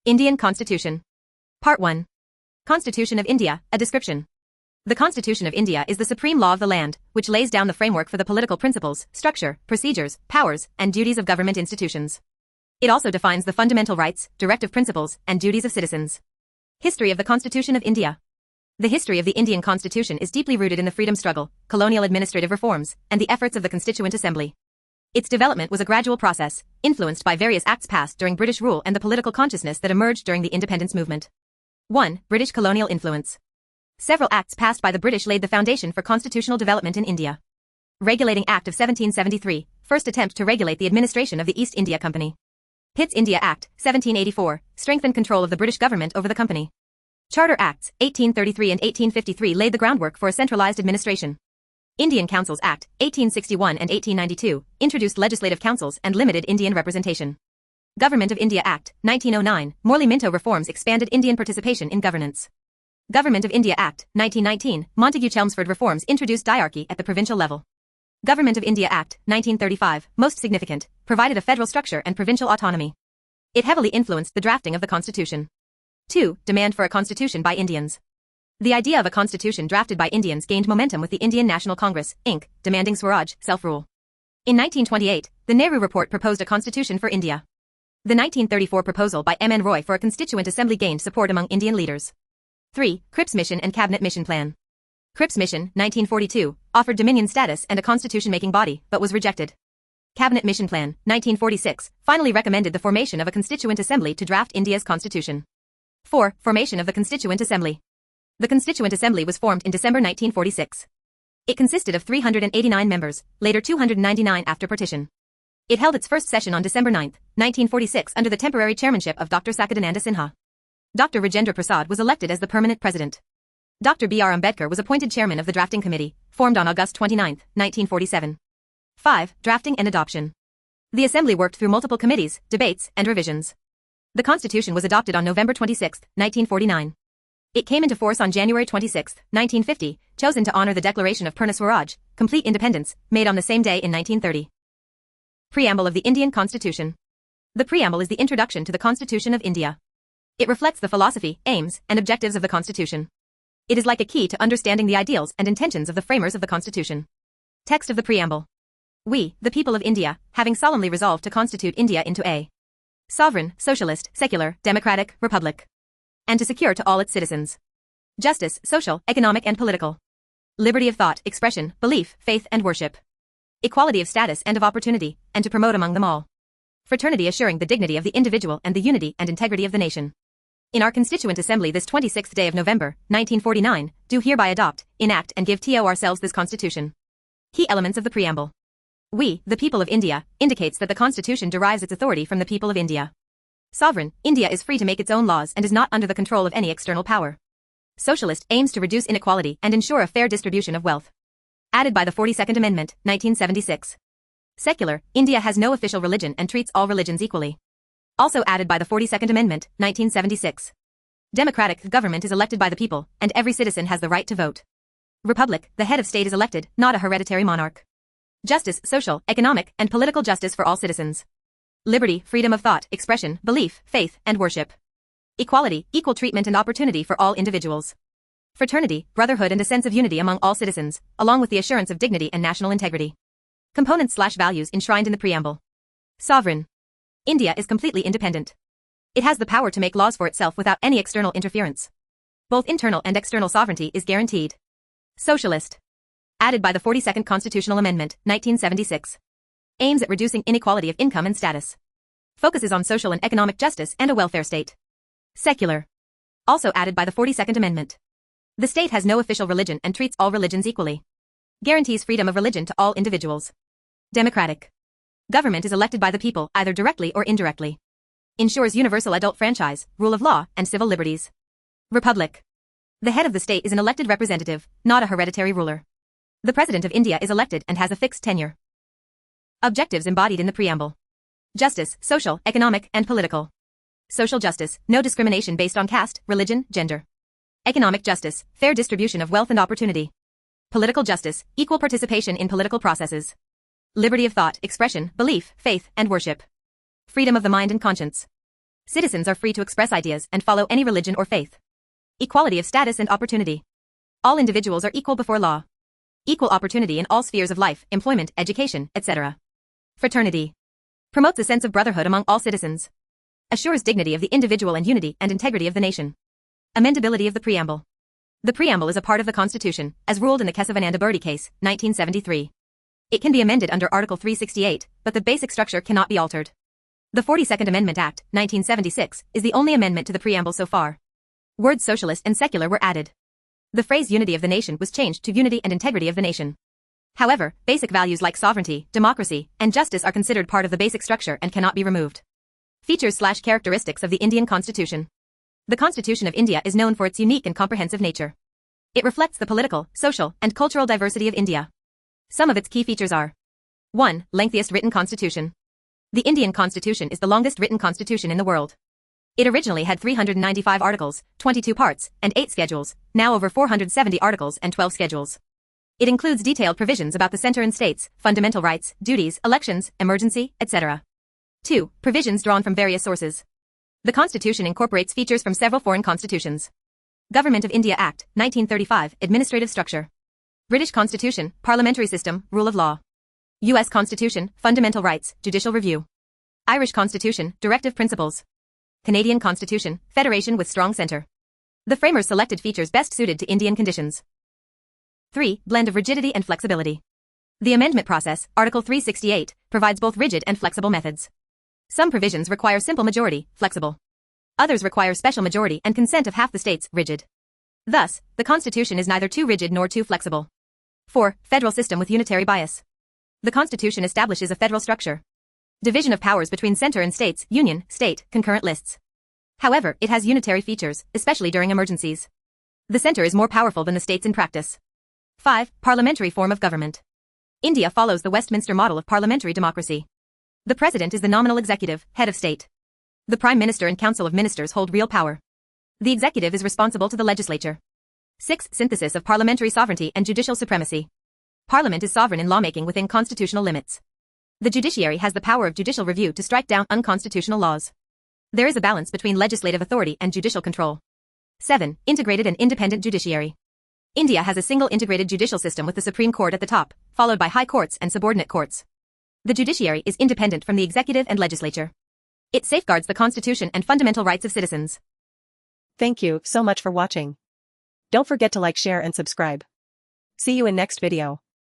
Indian Constitution. Part 1. Constitution of India, a description. The Constitution of India is the supreme law of the land, which lays down the framework for the political principles, structure, procedures, powers, and duties of government institutions. It also defines the fundamental rights, directive principles, and duties of citizens. History of the Constitution of India. The history of the Indian Constitution is deeply rooted in the freedom struggle, colonial administrative reforms, and the efforts of the Constituent Assembly. Its development was a gradual process, influenced by various acts passed during British rule and the political consciousness that emerged during the independence movement. 1. British colonial influence. Several acts passed by the British laid the foundation for constitutional development in India. Regulating Act of 1773, first attempt to regulate the administration of the East India Company. Pitt's India Act, 1784, strengthened control of the British government over the company. Charter Acts, 1833 and 1853 laid the groundwork for a centralized administration. Indian Councils Act, 1861 and 1892, introduced legislative councils and limited Indian representation. Government of India Act, 1909, Morley-Minto reforms expanded Indian participation in governance. Government of India Act, 1919, Montagu-Chelmsford reforms introduced diarchy at the provincial level. Government of India Act, 1935, most significant, provided a federal structure and provincial autonomy. It heavily influenced the drafting of the Constitution. 2. Demand for a constitution by Indians. The idea of a constitution drafted by Indians gained momentum with the Indian National Congress, Inc., demanding Swaraj, self-rule. In 1928, the Nehru Report proposed a constitution for India. The 1934 proposal by M. N. Roy for a constituent assembly gained support among Indian leaders. 3. Cripps Mission and Cabinet Mission Plan. Cripps Mission, 1942, offered dominion status and a constitution-making body, but was rejected. Cabinet Mission Plan, 1946, finally recommended the formation of a constituent assembly to draft India's constitution. 4. Formation of the Constituent Assembly. The Constituent Assembly was formed in December 1946. It consisted of 389 members, later 299 after partition. It held its first session on December 9, 1946 under the temporary chairmanship of Dr. Sakadananda Sinha. Dr. Rajendra Prasad was elected as the permanent president. Dr. B. R. Ambedkar was appointed chairman of the drafting committee, formed on August 29, 1947. 5. Drafting and adoption. The Assembly worked through multiple committees, debates, and revisions. The Constitution was adopted on November 26, 1949. It came into force on January 26, 1950, chosen to honor the declaration of Purna Swaraj, complete independence, made on the same day in 1930. Preamble of the Indian Constitution. The Preamble is the introduction to the Constitution of India. It reflects the philosophy, aims, and objectives of the Constitution. It is like a key to understanding the ideals and intentions of the framers of the Constitution. Text of the Preamble. We, the people of India, having solemnly resolved to constitute India into a sovereign, socialist, secular, democratic, republic, and to secure to all its citizens justice, social, economic and political, liberty of thought, expression, belief, faith and worship, equality of status and of opportunity, and to promote among them all fraternity, assuring the dignity of the individual and the unity and integrity of the nation. In our Constituent Assembly this 26th day of November, 1949, do hereby adopt, enact and give to ourselves this Constitution. Key elements of the Preamble. We, the people of India, indicates that the Constitution derives its authority from the people of India. Sovereign, India is free to make its own laws and is not under the control of any external power. Socialist, aims to reduce inequality and ensure a fair distribution of wealth. Added by the 42nd Amendment, 1976. Secular, India has no official religion and treats all religions equally. Also added by the 42nd Amendment, 1976. Democratic, government is elected by the people, and every citizen has the right to vote. Republic, the head of state is elected, not a hereditary monarch. Justice, social, economic, and political justice for all citizens. Liberty, freedom of thought, expression, belief, faith, and worship. Equality, equal treatment and opportunity for all individuals. Fraternity, brotherhood and a sense of unity among all citizens, along with the assurance of dignity and national integrity. Components/values enshrined in the Preamble. Sovereign. India is completely independent. It has the power to make laws for itself without any external interference. Both internal and external sovereignty is guaranteed. Socialist. Added by the 42nd Constitutional Amendment, 1976. Aims at reducing inequality of income and status. Focuses on social and economic justice and a welfare state. Secular. Also added by the 42nd Amendment. The state has no official religion and treats all religions equally. Guarantees freedom of religion to all individuals. Democratic. Government is elected by the people, either directly or indirectly. Ensures universal adult franchise, rule of law, and civil liberties. Republic. The head of the state is an elected representative, not a hereditary ruler. The President of India is elected and has a fixed tenure. Objectives embodied in the Preamble. Justice, social, economic, and political. Social justice, no discrimination based on caste, religion, gender. Economic justice, fair distribution of wealth and opportunity. Political justice, equal participation in political processes. Liberty of thought, expression, belief, faith, and worship. Freedom of the mind and conscience. Citizens are free to express ideas and follow any religion or faith. Equality of status and opportunity. All individuals are equal before law. Equal opportunity in all spheres of life, employment, education, etc. Fraternity. Promotes a sense of brotherhood among all citizens. Assures dignity of the individual and unity and integrity of the nation. Amendability of the Preamble. The Preamble is a part of the Constitution, as ruled in the Kesavananda case, 1973. It can be amended under Article 368, but the basic structure cannot be altered. The 42nd Amendment Act, 1976, is the only amendment to the Preamble so far. Words socialist and secular were added. The phrase unity of the nation was changed to unity and integrity of the nation. However, basic values like sovereignty, democracy, and justice are considered part of the basic structure and cannot be removed. Features/characteristics of the Indian Constitution. The Constitution of India is known for its unique and comprehensive nature. It reflects the political, social, and cultural diversity of India. Some of its key features are: 1. Lengthiest written constitution. The Indian Constitution is the longest written constitution in the world. It originally had 395 articles, 22 parts, and 8 schedules, now over 470 articles and 12 schedules. It includes detailed provisions about the center and states, fundamental rights, duties, elections, emergency, etc. 2. Provisions drawn from various sources. The Constitution incorporates features from several foreign constitutions. Government of India Act, 1935, Administrative Structure. British Constitution, Parliamentary System, Rule of Law. U.S. Constitution, Fundamental Rights, Judicial Review. Irish Constitution, Directive Principles. Canadian Constitution, Federation with Strong Centre. The framers selected features best suited to Indian conditions. 3. Blend of rigidity and flexibility. The amendment process, Article 368, provides both rigid and flexible methods. Some provisions require simple majority, flexible. Others require special majority and consent of half the states, rigid. Thus, the Constitution is neither too rigid nor too flexible. 4. Federal system with unitary bias. The Constitution establishes a federal structure. Division of powers between center and states, union, state, concurrent lists. However, it has unitary features, especially during emergencies. The center is more powerful than the states in practice. 5. Parliamentary form of government. India follows the Westminster model of parliamentary democracy. The president is the nominal executive, head of state. The prime minister and council of ministers hold real power. The executive is responsible to the legislature. 6. Synthesis of parliamentary sovereignty and judicial supremacy. Parliament is sovereign in lawmaking within constitutional limits. The judiciary has the power of judicial review to strike down unconstitutional laws. There is a balance between legislative authority and judicial control. 7. Integrated and independent judiciary. India has a single integrated judicial system with the Supreme Court at the top, followed by high courts and subordinate courts. The judiciary is independent from the executive and legislature. It safeguards the Constitution and fundamental rights of citizens. Thank you so much for watching. Don't forget to like, share and subscribe. See you in next video.